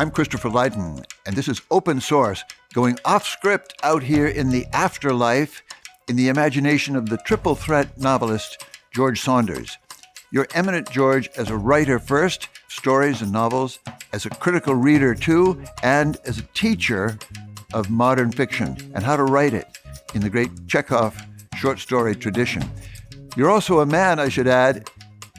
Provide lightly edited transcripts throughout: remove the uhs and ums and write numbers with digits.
I'm Christopher Lydon, and this is Open Source, going off script out here in the afterlife in the imagination of the triple threat novelist George Saunders. You're eminent, George, as a writer first, stories and novels, as a critical reader too, and as a teacher of modern fiction and how to write it in the great Chekhov short story tradition. You're also a man, I should add,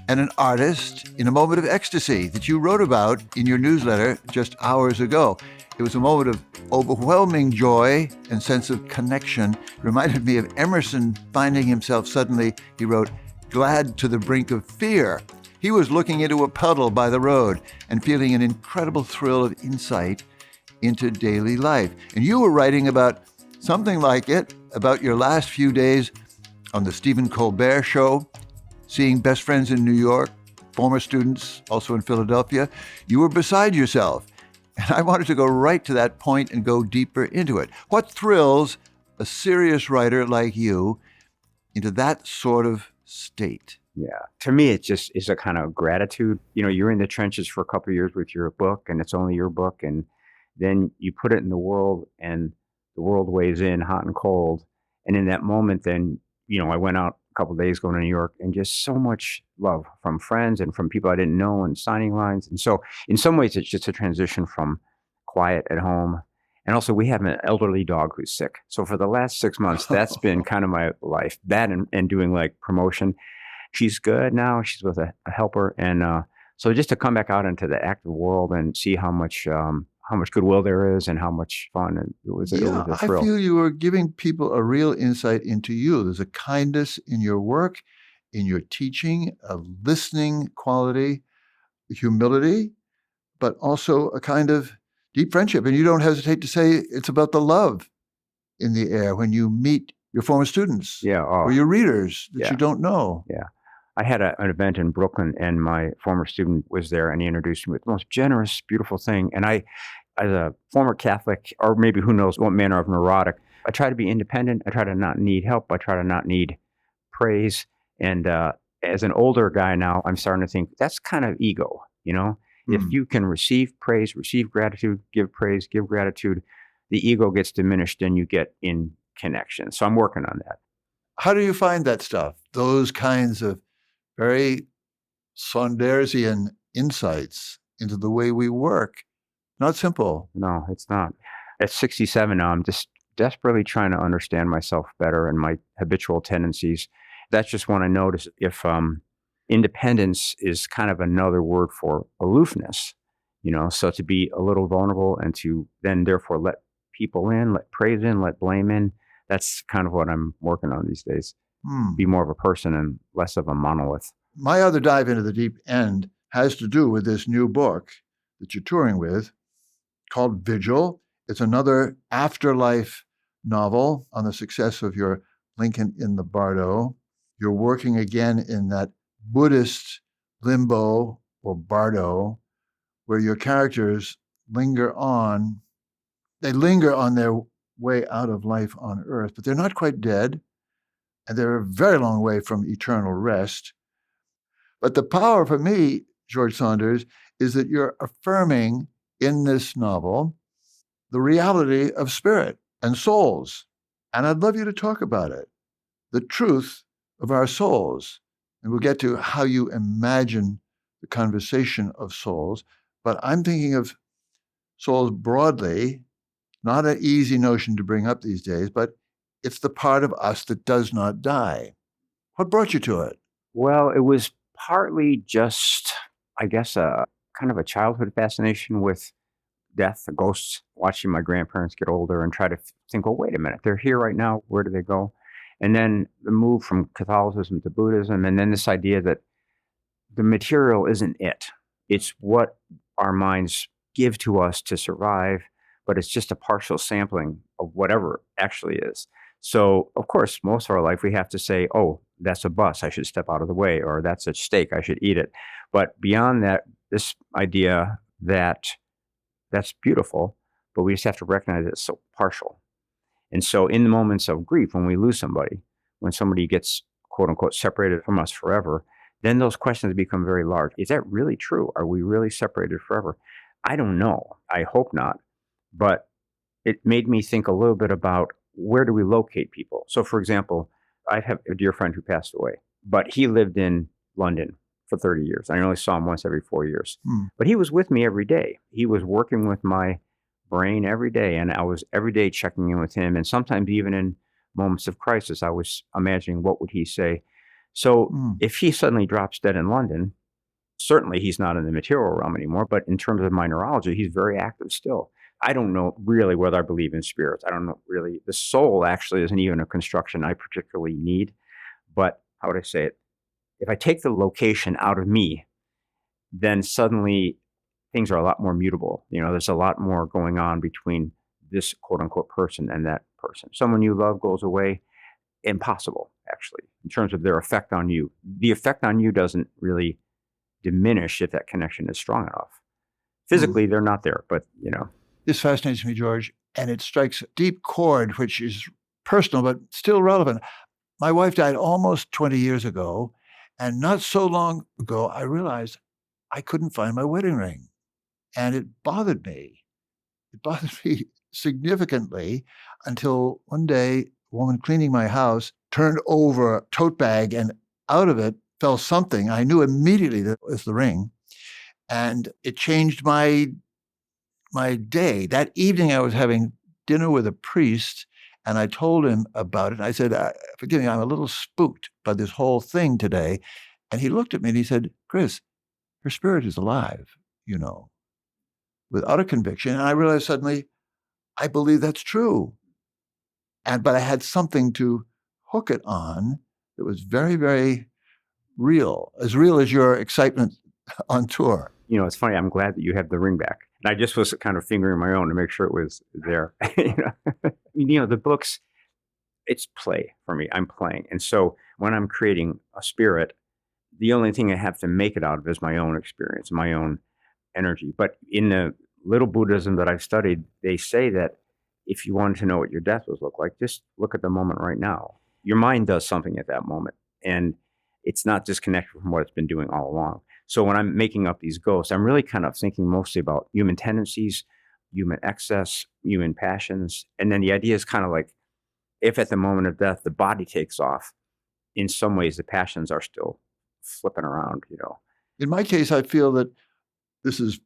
and an artist in a moment of ecstasy that you wrote about in your newsletter just hours ago. It was a moment of overwhelming joy and sense of connection. It reminded me of Emerson finding himself suddenly, he wrote, glad to the brink of fear. He was looking into a puddle by the road and feeling an incredible thrill of insight into daily life. And you were writing about something like it, about your last few days on the Stephen Colbert show, seeing best friends in New York, former students also in Philadelphia. You were beside yourself. And I wanted to go right to that point and go deeper into it. What thrills a serious writer like you into that sort of state? Yeah. To me, it just is a kind of gratitude. You know, you're in the trenches for a couple of years with your book, and it's only your book. And then you put it in the world, and the world weighs in hot and cold. And in that moment, then, I went out a couple of days going to New York, and just so much love from friends and from people I didn't know, and signing lines. And so in some ways, it's just a transition from quiet at home. And also, we have an elderly dog who's sick. So for the last 6 months, that's been kind of my life. That and doing like promotion. She's good now. She's with a helper. And so just to come back out into the active world and see how much goodwill there is and how much fun. And it was a thrill. I feel you are giving people a real insight into you. There's a kindness in your work, in your teaching, a listening quality, humility, but also a kind of deep friendship. And you don't hesitate to say it's about the love in the air when you meet your former students or your readers that you don't know. Yeah. I had an event in Brooklyn, and my former student was there, and he introduced me with the most generous, beautiful thing. And I, as a former Catholic, or maybe who knows what manner of neurotic, I try to be independent. I try to not need help. I try to not need praise. And as an older guy now, I'm starting to think that's kind of ego, If you can receive praise, receive gratitude, give praise, give gratitude, the ego gets diminished and you get in connection. So I'm working on that. How do you find that stuff? Those kinds of very Saundersian insights into the way we work. Not simple. No, it's not. At 67 now, I'm just desperately trying to understand myself better and my habitual tendencies. That's just when I notice if independence is kind of another word for aloofness, so to be a little vulnerable and to then therefore let people in, let praise in, let blame in. That's kind of what I'm working on these days. Be more of a person and less of a monolith. My other dive into the deep end has to do with this new book that you're touring with called Vigil. It's another Afterlife novel on the success of your Lincoln in the Bardo. You're working again in that Buddhist limbo or bardo where your characters linger on. They linger on their way out of life on earth, but they're not quite dead. And they're a very long way from eternal rest. But the power for me, George Saunders, is that you're affirming in this novel the reality of spirit and souls. And I'd love you to talk about it, the truth of our souls. And we'll get to how you imagine the conversation of souls. But I'm thinking of souls broadly, not an easy notion to bring up these days, but it's the part of us that does not die. What brought you to it? Well, it was partly just, I guess, a kind of a childhood fascination with death, the ghosts, watching my grandparents get older and try to think, well, wait a minute, they're here right now. Where do they go? And then the move from Catholicism to Buddhism, and then this idea that the material isn't it. It's what our minds give to us to survive, but it's just a partial sampling of whatever actually is. So, of course, most of our life, we have to say, oh, that's a bus, I should step out of the way, or that's a steak, I should eat it. But beyond that, this idea that that's beautiful, but we just have to recognize it's so partial. And so in the moments of grief, when we lose somebody, when somebody gets, quote unquote, separated from us forever, then those questions become very large. Is that really true? Are we really separated forever? I don't know. I hope not. But it made me think a little bit about where do we locate people? So, for example, I have a dear friend who passed away, but he lived in London for 30 years. I only saw him once every 4 years. Hmm. But he was with me every day. He was working with my brain every day, and I was every day checking in with him. And sometimes even in moments of crisis, I was imagining what would he say. So Hmm. if he suddenly drops dead in London, certainly he's not in the material realm anymore, but in terms of my neurology, he's very active still. I don't know really whether I believe in spirits. I don't know really. The soul actually isn't even a construction I particularly need. But how would I say it? If I take the location out of me, then suddenly things are a lot more mutable. There's a lot more going on between this quote unquote person and that person. Someone you love goes away. Impossible, actually, in terms of their effect on you. The effect on you doesn't really diminish if that connection is strong enough. Physically, they're not there, but This fascinates me, George, and it strikes a deep chord, which is personal but still relevant. My wife died almost 20 years ago, and not so long ago, I realized I couldn't find my wedding ring, and it bothered me. It bothered me significantly until one day, a woman cleaning my house turned over a tote bag, and out of it fell something. I knew immediately that it was the ring, and it changed my day. That evening, I was having dinner with a priest, and I told him about it. I said, forgive me, I'm a little spooked by this whole thing today. And he looked at me and he said, Chris, her spirit is alive, with utter conviction. And I realized suddenly, I believe that's true. But I had something to hook it on that was very, very real as your excitement on tour. It's funny. I'm glad that you have the ring back. And I just was kind of fingering my own to make sure it was there. The books, it's play for me. I'm playing. And so when I'm creating a spirit, the only thing I have to make it out of is my own experience, my own energy. But in the little Buddhism that I've studied, they say that if you wanted to know what your death would look like, just look at the moment right now. Your mind does something at that moment, and it's not disconnected from what it's been doing all along. So when I'm making up these ghosts, I'm really kind of thinking mostly about human tendencies, human excess, human passions. And then the idea is kind of like, if at the moment of death, the body takes off, in some ways, the passions are still flipping around, In my case, I feel that this is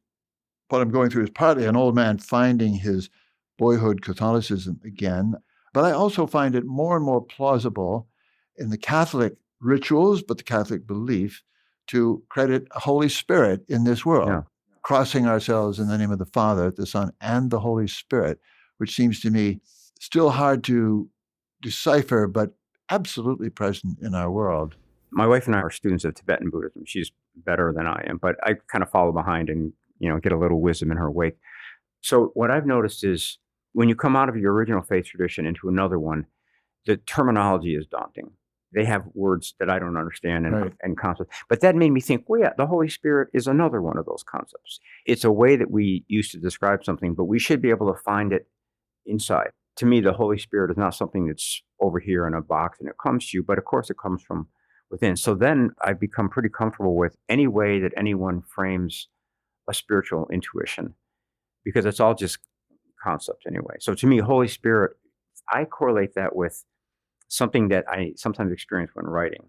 what I'm going through is partly an old man finding his boyhood Catholicism again. But I also find it more and more plausible in the Catholic rituals, but the Catholic belief, to credit a Holy Spirit in this world, Yeah. crossing ourselves in the name of the Father, the Son, and the Holy Spirit, which seems to me still hard to decipher, but absolutely present in our world. My wife and I are students of Tibetan Buddhism. She's better than I am, but I kind of follow behind and, get a little wisdom in her wake. So what I've noticed is when you come out of your original faith tradition into another one, the terminology is daunting. They have words that I don't understand and concepts. But that made me think, well, yeah, the Holy Spirit is another one of those concepts. It's a way that we used to describe something, but we should be able to find it inside. To me, the Holy Spirit is not something that's over here in a box and it comes to you, but of course it comes from within. So then I've become pretty comfortable with any way that anyone frames a spiritual intuition, because it's all just concepts anyway. So to me, Holy Spirit, I correlate that with something that I sometimes experience when writing.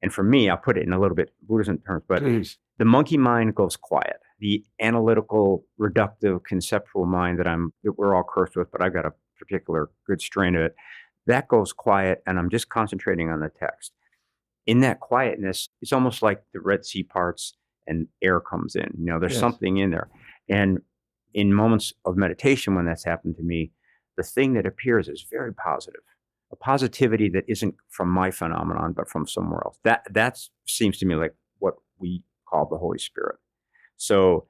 And for me, I'll put it in a little bit Buddhism terms, but the monkey mind goes quiet. The analytical, reductive, conceptual mind that we're all cursed with, but I've got a particular good strain of it, that goes quiet, and I'm just concentrating on the text. In that quietness, it's almost like the Red Sea parts and air comes in. There's something in there. And in moments of meditation, when that's happened to me, the thing that appears is very positive. A positivity that isn't from my phenomenon, but from somewhere else. That seems to me like what we call the Holy Spirit. So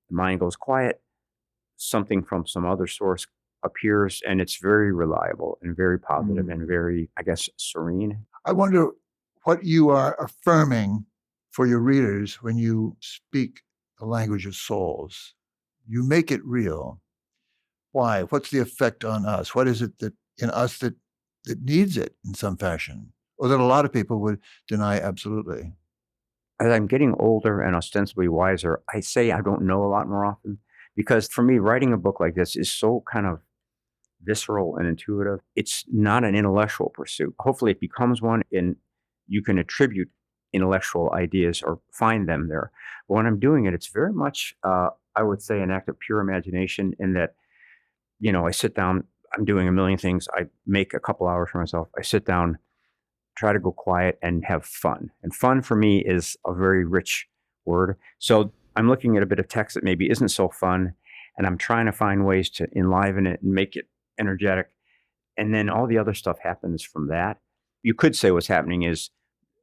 the mind goes quiet, something from some other source appears, and it's very reliable and very positive and very, I guess, serene. I wonder what you are affirming for your readers when you speak the language of souls. You make it real. Why? What's the effect on us? What is it that in us that needs it in some fashion, or that a lot of people would deny absolutely? as I'm getting older and ostensibly wiser, I say I don't know a lot more often because for me, writing a book like this is so kind of visceral and intuitive. It's not an intellectual pursuit. Hopefully, it becomes one, and you can attribute intellectual ideas or find them there. But when I'm doing it, it's very much, I would say, an act of pure imagination in that, I sit down, I'm doing a million things. I make a couple hours for myself. I sit down, try to go quiet and have fun. And fun for me is a very rich word. So I'm looking at a bit of text that maybe isn't so fun, and I'm trying to find ways to enliven it and make it energetic. And then all the other stuff happens from that. You could say what's happening is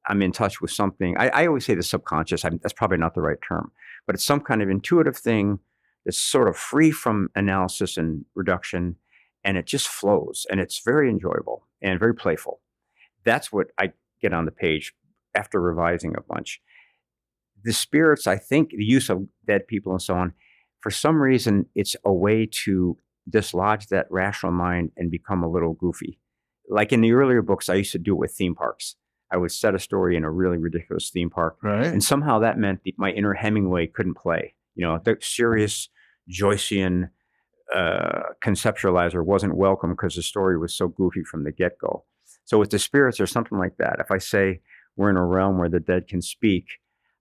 I'm in touch with something. I always say the subconscious. That's probably not the right term, but it's some kind of intuitive thing that's sort of free from analysis and reduction, and it just flows, and it's very enjoyable and very playful. That's what I get on the page after revising a bunch. The spirits, I think, the use of dead people and so on, for some reason, it's a way to dislodge that rational mind and become a little goofy. Like in the earlier books, I used to do it with theme parks. I would set a story in a really ridiculous theme park. Right. And somehow that meant that my inner Hemingway couldn't play. The serious Joycean conceptualizer wasn't welcome because the story was so goofy from the get-go. So with the spirits, there's something like that. If I say we're in a realm where the dead can speak,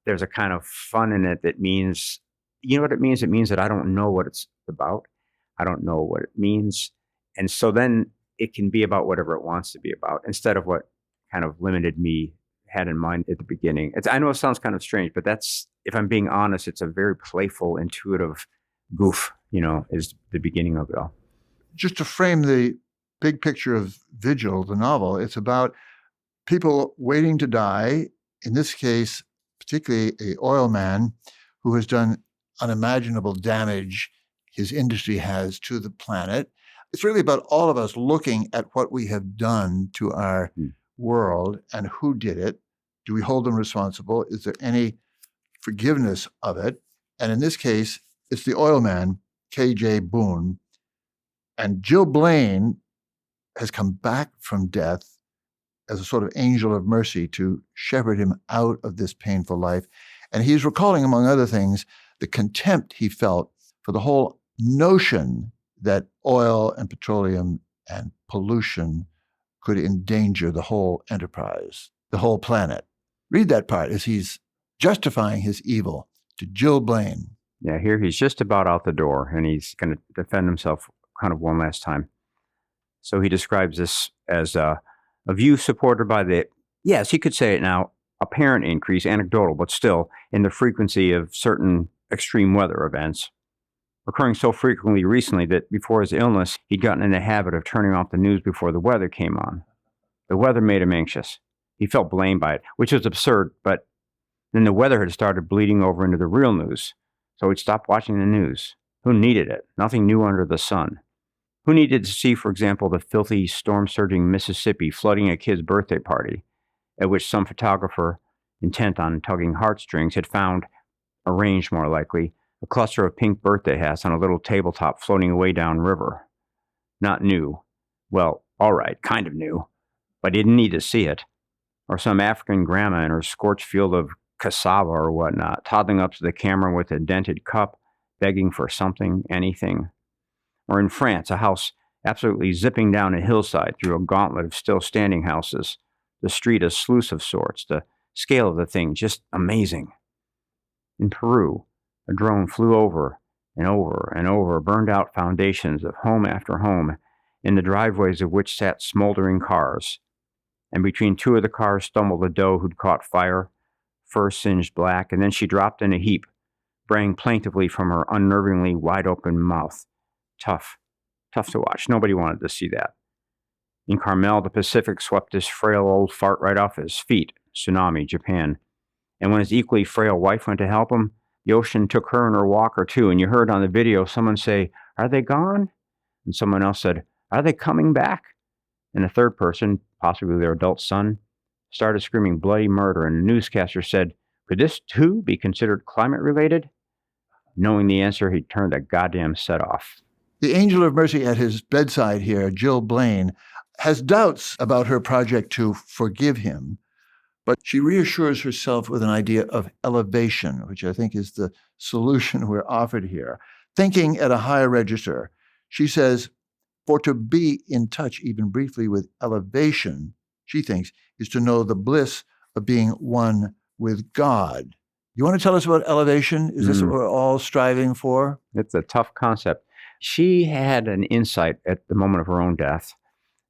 there's a kind of fun in it that means, you know what it means? It means that I don't know what it's about. I don't know what it means. And so then it can be about whatever it wants to be about instead of what kind of limited me had in mind at the beginning. I know it sounds kind of strange, but that's, if I'm being honest, it's a very playful, intuitive goof, is the beginning of it all. Just to frame the big picture of Vigil, the novel, it's about people waiting to die, in this case, particularly an oil man who has done unimaginable damage his industry has to the planet. It's really about all of us looking at what we have done to our world and who did it. Do we hold them responsible? Is there any forgiveness of it? And in this case, it's the oil man, K.J. Boone. And Jill Blaine has come back from death as a sort of angel of mercy to shepherd him out of this painful life. And he's recalling, among other things, the contempt he felt for the whole notion that oil and petroleum and pollution could endanger the whole enterprise, the whole planet. Read that part as he's justifying his evil to Jill Blaine. Yeah, here he's just about out the door, and he's going to defend himself kind of one last time. So he describes this as a view supported by the, yes, he could say it now, apparent increase, anecdotal, but still, in the frequency of certain extreme weather events, occurring so frequently recently that before his illness, he'd gotten in the habit of turning off the news before the weather came on. The weather made him anxious. He felt blamed by it, which was absurd, but then the weather had started bleeding over into the real news, so he'd stopped watching the news. Who needed it? Nothing new under the sun. Who needed to see, for example, the filthy, storm-surging Mississippi flooding a kid's birthday party, at which some photographer, intent on tugging heartstrings, had found, arranged more likely, a cluster of pink birthday hats on a little tabletop floating away downriver. Not new. Well, all right, kind of new, but he didn't need to see it. Or some African grandma in her scorched field of cassava or whatnot, toddling up to the camera with a dented cup, begging for something, anything. Or in France, a house absolutely zipping down a hillside through a gauntlet of still standing houses, the street a sluice of sorts, the scale of the thing just amazing. In Peru, a drone flew over and over and over burned out foundations of home after home, in the driveways of which sat smoldering cars. And between two of the cars stumbled a doe who'd caught fire, fur singed black, and then she dropped in a heap, braying plaintively from her unnervingly wide-open mouth. Tough to watch. Nobody wanted to see that. In Carmel, the Pacific swept this frail old fart right off his feet. Tsunami, Japan. And when his equally frail wife went to help him, the ocean took her and her walker too, and you heard on the video someone say, "Are they gone?" And someone else said, "Are they coming back?" And a third person, possibly their adult son, started screaming bloody murder, and the newscaster said, "Could this too be considered climate-related?" Knowing the answer, he turned the goddamn set off. The angel of mercy at his bedside here, Jill Blaine, has doubts about her project to forgive him, But she reassures herself with an idea of elevation, which I think is the solution we're offered here. Thinking at a higher register, she says, for to be in touch even briefly with elevation, she thinks, is to know the bliss of being one with God. You want to tell us about elevation? Is this what we're all striving for? It's a tough concept. She had an insight at the moment of her own death.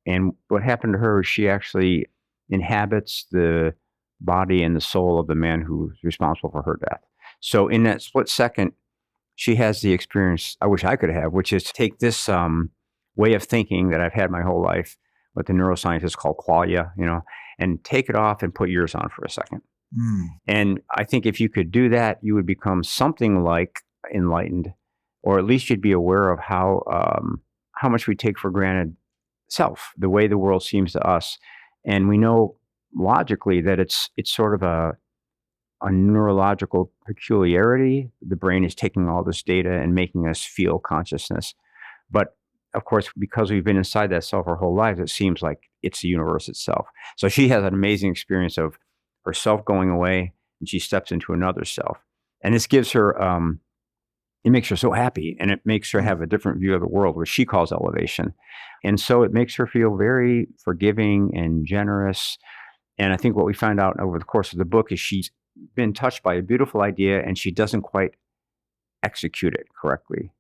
And what happened to her is she actually inhabits the body and the soul of the man who's responsible for her death. So in that split second, she has the experience I wish I could have, which is to take this way of thinking that I've had my whole life, what the neuroscientists call qualia, and take it off and put yours on for a second. And I think if you could do that, you would become something like enlightened, or at least you'd be aware of how much we take for granted self, the way the world seems to us. And we know logically that it's sort of a neurological peculiarity. The brain is taking all this data and making us feel consciousness. But of course, because we've been inside that self our whole lives, it seems like it's the universe itself. So she has an amazing experience of herself going away, and she steps into another self. And this gives her, it makes her so happy, and it makes her have a different view of the world, which she calls elevation. And so it makes her feel very forgiving and generous. And I think what we find out over the course of the book is she's been touched by a beautiful idea, and she doesn't quite execute it correctly.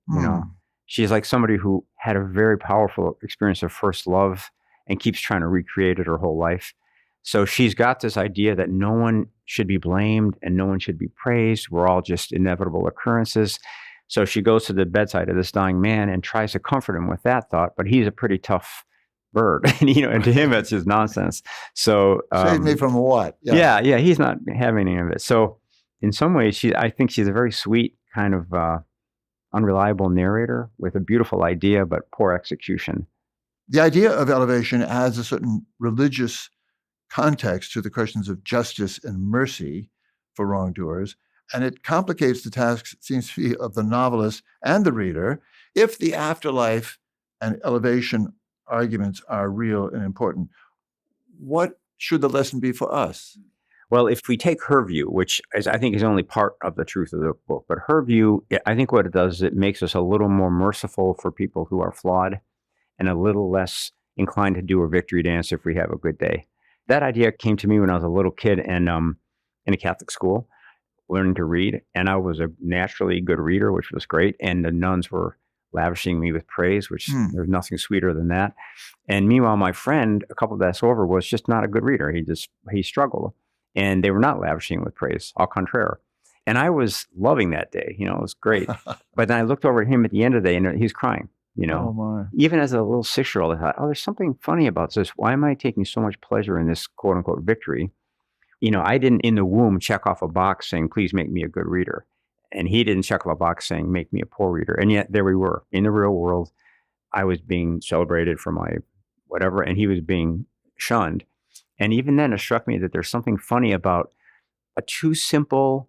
She's like somebody who had a very powerful experience of first love and keeps trying to recreate it her whole life. So she's got this idea that no one should be blamed and no one should be praised. We're all just inevitable occurrences. So she goes to the bedside of this dying man and tries to comfort him with that thought, but he's a pretty tough bird. And to him, it's just nonsense. So save me from what? Yeah, he's not having any of it. So in some ways, I think she's a very sweet kind of unreliable narrator with a beautiful idea, but poor execution. The idea of elevation adds a certain religious context to the questions of justice and mercy for wrongdoers, and it complicates the task, it seems to be, of the novelist and the reader. If the afterlife and elevation arguments are real and important, what should the lesson be for us? Well, if we take her view, which I think is only part of the truth of the book, but her view, I think what it does is it makes us a little more merciful for people who are flawed and a little less inclined to do a victory dance if we have a good day. That idea came to me when I was a little kid and in a Catholic school, learning to read. And I was a naturally good reader, which was great. And the nuns were lavishing me with praise, which there's nothing sweeter than that. And meanwhile, my friend, a couple of desks over, was just not a good reader. He struggled. And they were not lavishing with praise, au contraire. And I was loving that day. It was great. But then I looked over at him at the end of the day and he's crying. Oh my. Even as a little 6-year-old, I thought, there's something funny about this. Why am I taking so much pleasure in this quote unquote victory? I didn't in the womb check off a box saying, please make me a good reader. And he didn't check off a box saying, make me a poor reader. And yet there we were in the real world. I was being celebrated for my whatever, and he was being shunned. And even then, it struck me that there's something funny about a too simple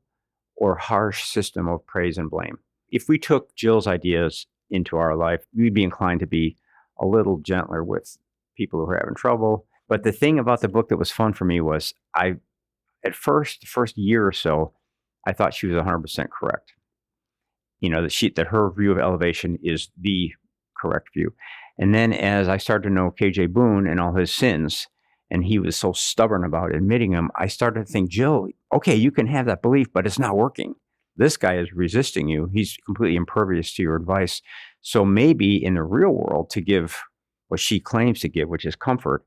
or harsh system of praise and blame. If we took Jill's ideas into our life, we'd be inclined to be a little gentler with people who are having trouble. But the thing about the book that was fun for me was the first year or so, I thought she was 100% correct. That her view of elevation is the correct view. And then as I started to know KJ Boone and all his sins, and he was so stubborn about admitting them, I started to think, Jill, okay, you can have that belief, but it's not working. This guy is resisting you. He's completely impervious to your advice. So maybe in the real world, to give what she claims to give, which is comfort,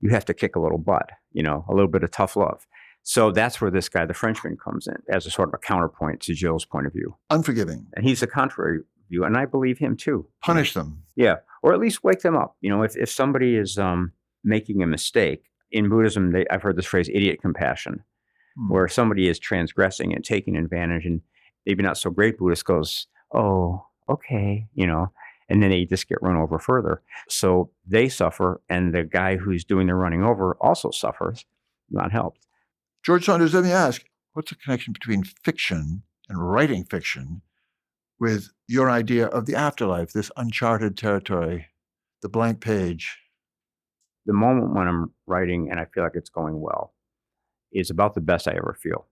you have to kick a little butt, a little bit of tough love. So that's where this guy, the Frenchman, comes in as a sort of a counterpoint to Jill's point of view. Unforgiving. And he's the contrary view, and I believe him too. Punish them. Yeah, or at least wake them up. If somebody is making a mistake, in Buddhism, I've heard this phrase, idiot compassion, where somebody is transgressing and taking advantage, and maybe not so great Buddhist goes, oh, okay, and then they just get run over further. So they suffer, and the guy who's doing the running over also suffers, not helped. George Saunders, let me ask, what's the connection between fiction and writing fiction with your idea of the afterlife, this uncharted territory, the blank page? The moment when I'm writing and I feel like it's going well is about the best I ever feel.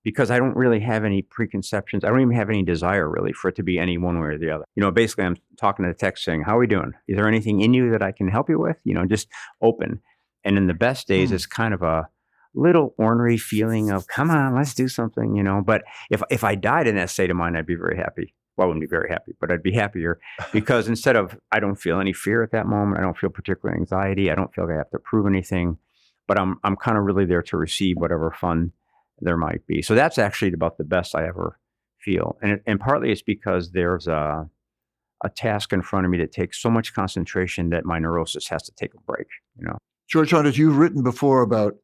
Because I don't really have any preconceptions. I don't even have any desire really for it to be any one way or the other. Basically I'm talking to the text saying, how are we doing? Is there anything in you that I can help you with? Just open. And in the best days, it's kind of a little ornery feeling of, come on, let's do something, But if I died in that state of mind, I'd be very happy. Well, I wouldn't be very happy, but I'd be happier because instead of, I don't feel any fear at that moment. I don't feel particular anxiety. I don't feel like I have to prove anything, but I'm kind of really there to receive whatever fun there might be. So that's actually about the best I ever feel. And partly it's because there's a task in front of me that takes so much concentration that my neurosis has to take a break. George Saunders, you've written before about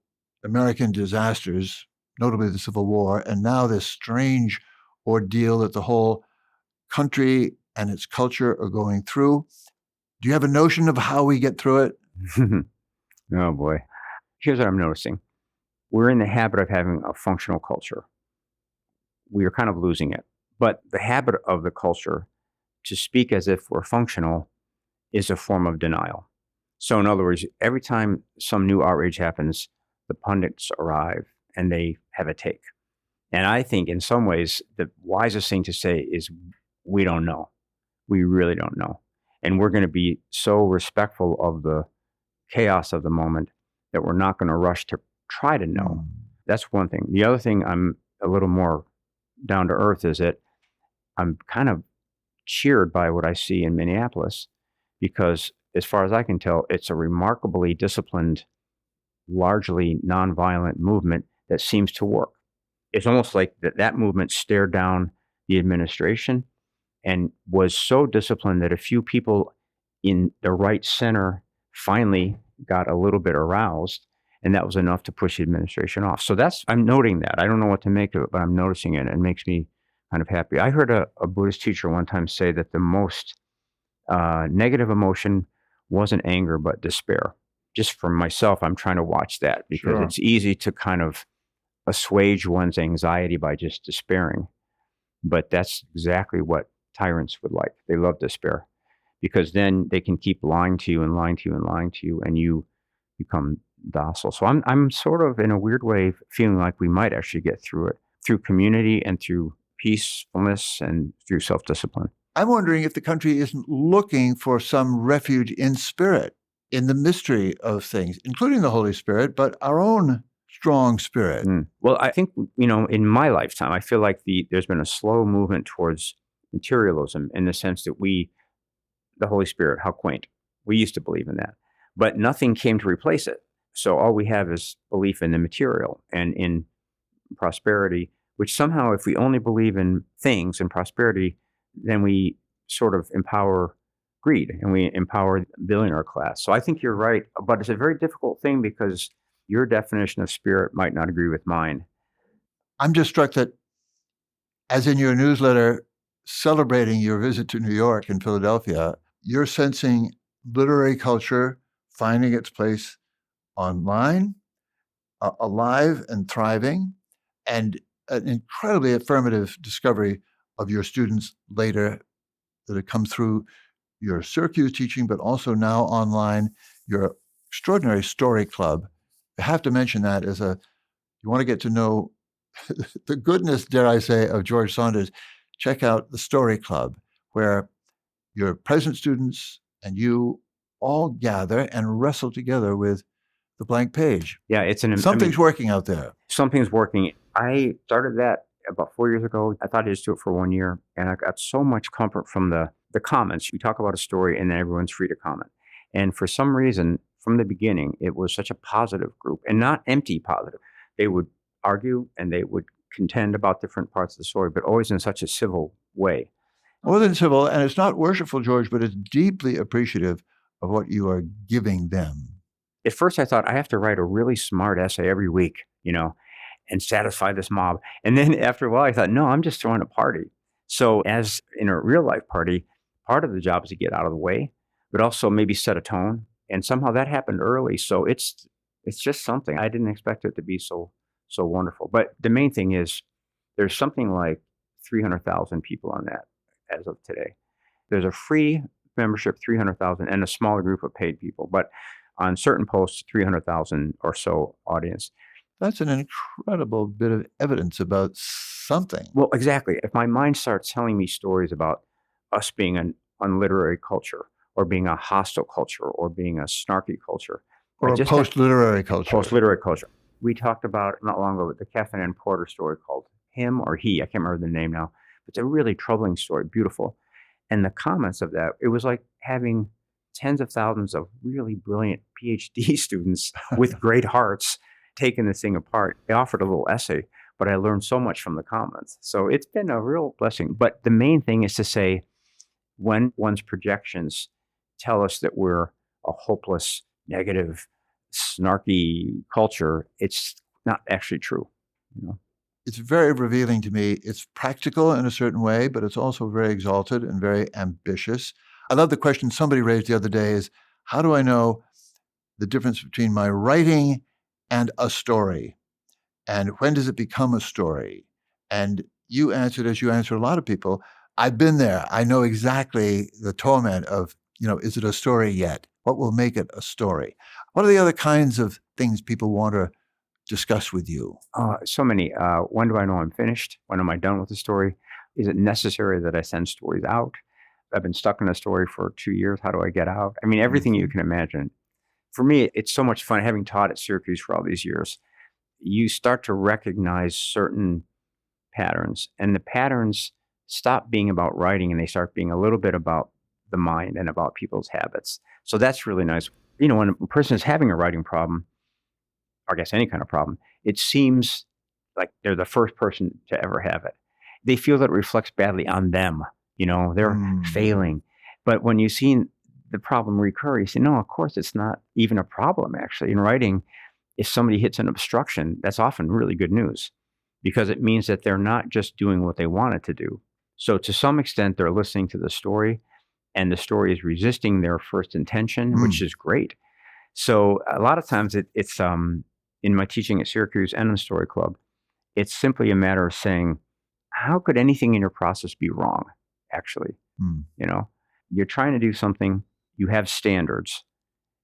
American disasters, notably the Civil War, and now this strange ordeal that the whole country and its culture are going through. Do you have a notion of how we get through it? Oh boy. Here's what I'm noticing. We're in the habit of having a functional culture. We are kind of losing it. But the habit of the culture to speak as if we're functional is a form of denial. So in other words, every time some new outrage happens, the pundits arrive and they have a take. And I think in some ways, the wisest thing to say is, we don't know. We really don't know. And we're going to be so respectful of the chaos of the moment that we're not going to rush to try to know. That's one thing. The other thing, I'm a little more down to earth, is that I'm kind of cheered by what I see in Minneapolis, because as far as I can tell, it's a remarkably disciplined, largely nonviolent movement that seems to work. It's almost like that movement stared down the administration and was so disciplined that a few people in the right center finally got a little bit aroused, and that was enough to push the administration off. So I'm noting that. I don't know what to make of it, but I'm noticing it, and it makes me kind of happy. I heard a Buddhist teacher one time say that the most negative emotion wasn't anger, but despair. Just for myself, I'm trying to watch that, because it's easy to kind of assuage one's anxiety by just despairing. But that's exactly what tyrants would like. They love despair, because then they can keep lying to you and lying to you and lying to you, and you become docile. So I'm sort of, in a weird way, feeling like we might actually get through it through community and through peacefulness and through self-discipline. I'm wondering if the country isn't looking for some refuge in spirit, in the mystery of things, including the Holy Spirit, but our own strong spirit. Well, I think, in my lifetime, I feel like there's been a slow movement towards materialism, in the sense that the Holy Spirit, how quaint. We used to believe in that, but nothing came to replace it. So all we have is belief in the material and in prosperity, which somehow, if we only believe in things and prosperity, then we sort of empower greed and we empower the billionaire class. So I think you're right, but it's a very difficult thing, because your definition of spirit might not agree with mine. I'm just struck that, as in your newsletter celebrating your visit to New York and Philadelphia, you're sensing literary culture finding its place online, alive and thriving, and an incredibly affirmative discovery of your students later that have come through your Syracuse teaching, but also now online, your extraordinary story club. I have to mention that you want to get to know the goodness, dare I say, of George Saunders, check out the Story Club, where your present students and you all gather and wrestle together with the blank page. Yeah, something's working out there. Something's working. I started that about 4 years ago. I thought I'd just do it for 1 year, and I got so much comfort from the comments. You talk about a story, and then everyone's free to comment. And for some reason, from the beginning, it was such a positive group, and not empty positive. They would argue and they would contend about different parts of the story, but always in such a civil way. More than civil, and it's not worshipful, George, but it's deeply appreciative of what you are giving them. At first, I thought I have to write a really smart essay every week, and satisfy this mob. And then after a while, I thought, no, I'm just throwing a party. So as in a real life party, part of the job is to get out of the way, but also maybe set a tone. And somehow that happened early. So it's just something. I didn't expect it to be so wonderful. But the main thing is, there's something like 300,000 people on that as of today. There's a free membership, 300,000, and a smaller group of paid people. But on certain posts, 300,000 or so audience. That's an incredible bit of evidence about something. Well, exactly. If my mind starts telling me stories about us being an unliterary culture or being a hostile culture or being a snarky culture, I Or a just have post-literary culture. post-literary culture. We talked about not long ago the Caffeine and Porter story called Him or He. I can't remember the name now. It's a really troubling story, beautiful. And the comments of that, it was like having tens of thousands of really brilliant PhD students with great hearts taking this thing apart. They offered a little essay, but I learned so much from the comments. So it's been a real blessing. But the main thing is to say, when one's projections tell us that we're a hopeless, negative, snarky culture, it's not actually true. You know? It's very revealing to me. It's practical in a certain way, but it's also very exalted and very ambitious. I love the question somebody raised the other day is, how do I know the difference between my writing and a story? And when does it become a story? And you answered, as you answer a lot of people, I've been there. I know exactly the torment of, is it a story yet? What will make it a story? What are the other kinds of things people want to discuss with you? So many. When do I know I'm finished? When am I done with the story? Is it necessary that I send stories out? I've been stuck in a story for 2 years. How do I get out? I mean, everything you can imagine. For me, it's so much fun having taught at Syracuse for all these years. You start to recognize certain patterns, and the patterns stop being about writing and they start being a little bit about the mind and about people's habits. So that's really nice. When a person is having a writing problem, or I guess any kind of problem, it seems like they're the first person to ever have it. They feel that it reflects badly on them. They're failing. But when you've seen the problem recur, you say, no, of course, it's not even a problem, actually. In writing, if somebody hits an obstruction, that's often really good news because it means that they're not just doing what they wanted to do. So to some extent, they're listening to the story and the story is resisting their first intention, which is great. So a lot of times it's in my teaching at Syracuse and in the Story Club, it's simply a matter of saying, how could anything in your process be wrong, actually? You're trying to do something, you have standards,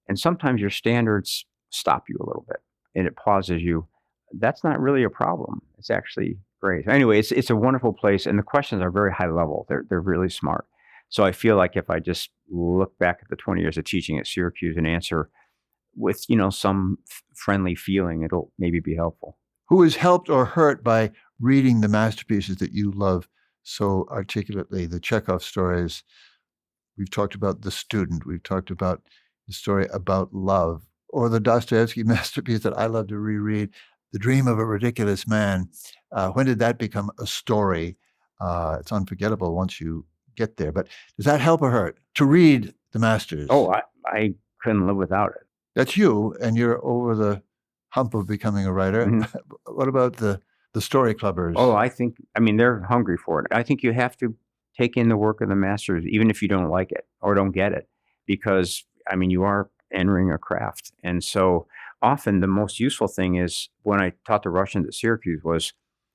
and sometimes your standards stop you a little bit and it pauses you. That's not really a problem. It's actually great. Anyway, it's a wonderful place, and the questions are very high level. They're really smart. So I feel like if I just look back at the 20 years of teaching at Syracuse and answer with some friendly feeling, it'll maybe be helpful. Who is helped or hurt by reading the masterpieces that you love so articulately, the Chekhov stories? We've talked about The Student. We've talked about the story about love, or the Dostoevsky masterpiece that I love to reread, The Dream of a Ridiculous Man. When did that become a story? It's unforgettable once you get there. But does that help or hurt to read the masters? Oh, I couldn't live without it. That's you, and you're over the hump of becoming a writer. What about the story clubbers? Oh, they're hungry for it. I think you have to take in the work of the masters, even if you don't like it or don't get it, because you are entering a craft. And so often the most useful thing is when I taught the Russians at Syracuse was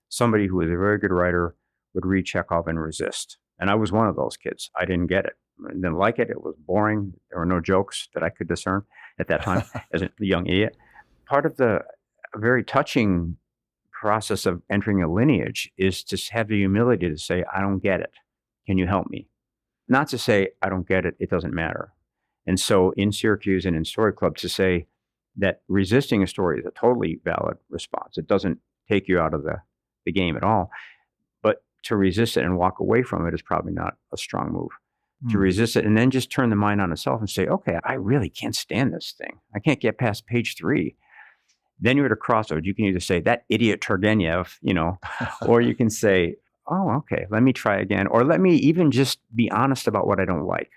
somebody who was a very good writer would read Chekhov and resist. And I was one of those kids. I didn't get it. I didn't like it. It was boring. There were no jokes that I could discern at that time as a young idiot. Part of the very touching process of entering a lineage is to have the humility to say, I don't get it. Can you help me? Not to say, I don't get it. It doesn't matter. And so in Syracuse and in Story Club, to say that resisting a story is a totally valid response. It doesn't take you out of the game at all. But to resist it and walk away from it is probably not a strong move. To resist it and then just turn the mind on itself and say, okay, I really can't stand this thing. I can't get past page 3. Then you're at a crossroads. You can either say, that idiot Turgenev, or you can say, oh, okay, let me try again. Or let me even just be honest about what I don't like.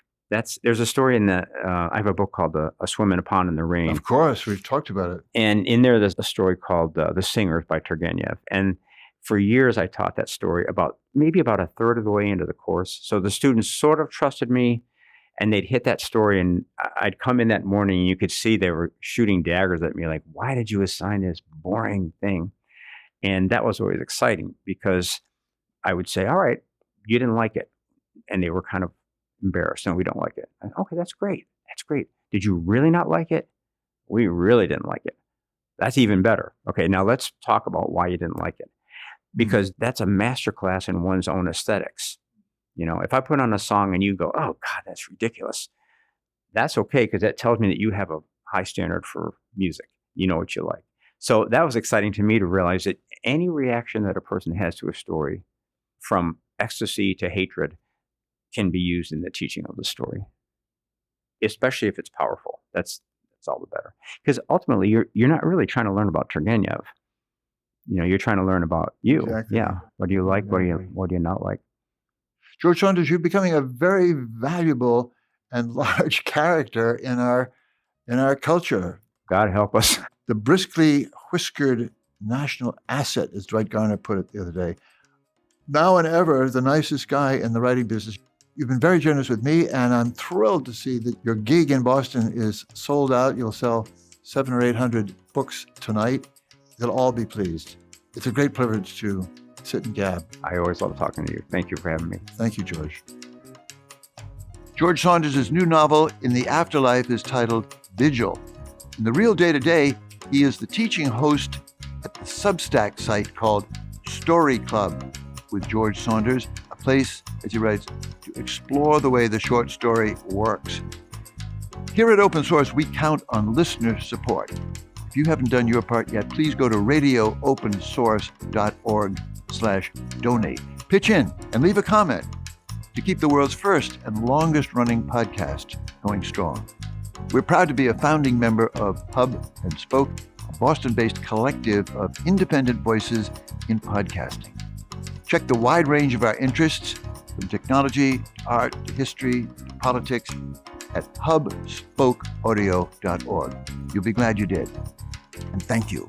There's a story in I have a book called A Swim in a Pond in the Rain. Of course, we've talked about it. And in there's a story called The Singers by Turgenev. And for years, I taught that story maybe about a third of the way into the course. So the students sort of trusted me, and they'd hit that story, and I'd come in that morning, and you could see they were shooting daggers at me, like, why did you assign this boring thing? And that was always exciting because I would say, all right, you didn't like it. And they were kind of embarrassed. No, we don't like it. Okay, that's great. That's great. Did you really not like it? We really didn't like it. That's even better. Okay, now let's talk about why you didn't like it. Because that's a masterclass in one's own aesthetics. If I put on a song and you go, oh God, that's ridiculous, that's okay, because that tells me that you have a high standard for music. You know what you like. So that was exciting to me to realize that any reaction that a person has to a story, from ecstasy to hatred, can be used in the teaching of the story, especially if it's powerful. That's all the better. Because ultimately, you're not really trying to learn about Turgenev. You're trying to learn about you. Exactly. Yeah. What do you like? Exactly. What do you not like? George Saunders, you're becoming a very valuable and large character in our culture. God help us. The briskly whiskered national asset, as Dwight Garner put it the other day. Now and ever, the nicest guy in the writing business. You've been very generous with me, and I'm thrilled to see that your gig in Boston is sold out. You'll sell 700 or 800 books tonight. They'll all be pleased. It's a great privilege to sit and gab. I always love talking to you. Thank you for having me. Thank you, George. George Saunders' new novel, In the Afterlife, is titled Vigil. In the real day-to-day, he is the teaching host at the Substack site called Story Club with George Saunders, a place, as he writes, to explore the way the short story works. Here at Open Source, we count on listener support. If you haven't done your part yet, please go to radioopensource.org/donate. Pitch in and leave a comment to keep the world's first and longest running podcast going strong. We're proud to be a founding member of Hub and Spoke, a Boston-based collective of independent voices in podcasting. Check the wide range of our interests, from technology, to art, to history, to politics, at hubspokeaudio.org. You'll be glad you did. And thank you.